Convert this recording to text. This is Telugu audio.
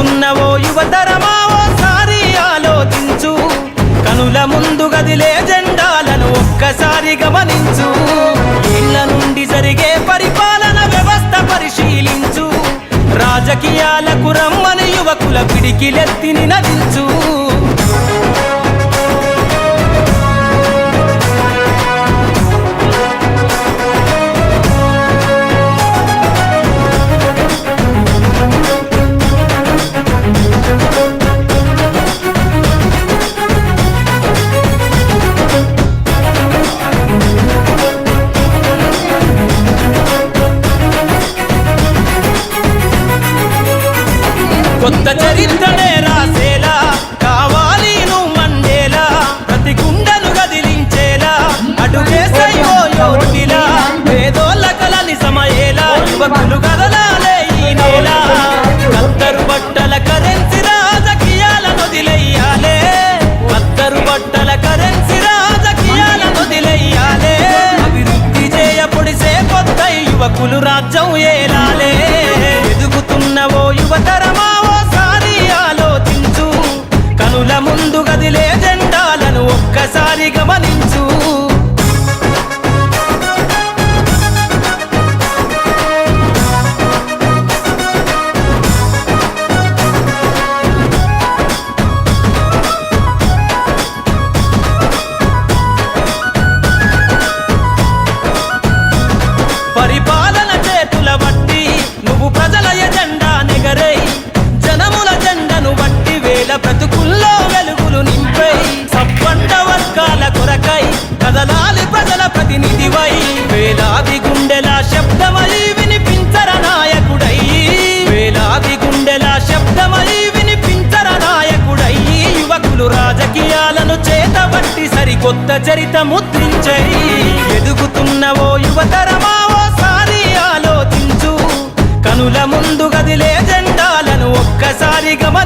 ఎదుగుతున్నవో యువతరమా ఓసారి ఆలోచించు, కనుల ముందు గదిలే జెండాలను ఒక్కసారి గమనించు. ఇళ్ల నుండి జరిగే పరిపాలన వ్యవస్థ పరిశీలించు, రాజకీయాలకు రమ్మని యువకుల పిడికిలెత్తి నినదించు. కొత్త చరిత్రనే రాసేలా కావాలి నువ్వు మండేలా, ప్రతి గుండెను గదిలించేలా అడుగేసయ్యో యోధుడిలా, పేదోళ్ళ కలని సమయేలా యువకులు కదలాలే ఈ నేల. కత్తరు బట్టల కరెన్సీ రాజకీయాలను వదిలేయాలే, కత్తరు బట్టల కరెన్సీ రాజకీయాలను వదిలేయాలే. అభివృద్ధి చేయపొడిసే కొత్త యువకులు రాజ్యం ఏలాలే. ఎదుగుతున్నవో యువతరమా కనుల ముందు గదిలే జెండాలను ఒక్కసారి గమనించు. పరిపాలన చేతుల బట్టి నువ్వు ప్రజల ఎజెండా నెగరై, జనముల జెండను బట్టి వేల బ్రతుకుల్లో వెలుగులు నింపై, సబ్బండ వర్గాల కొరకై కదలాలి ప్రజల ప్రతినిధివై, వేలాది గుండెల శబ్దమై వినిపించర నాయకుడై, వేలాది గుండెల శబ్దమై వినిపించర నాయకుడై. యువకులు రాజకీయాలను చేతబట్టి సరికొత్త చరిత ముద్రించై. ఎదుగుతున్నవో యువతరమా ఓసారి ఆలోచించు, కనుల ముందు గదిలే జెండాలను ఒక్కసారి గమని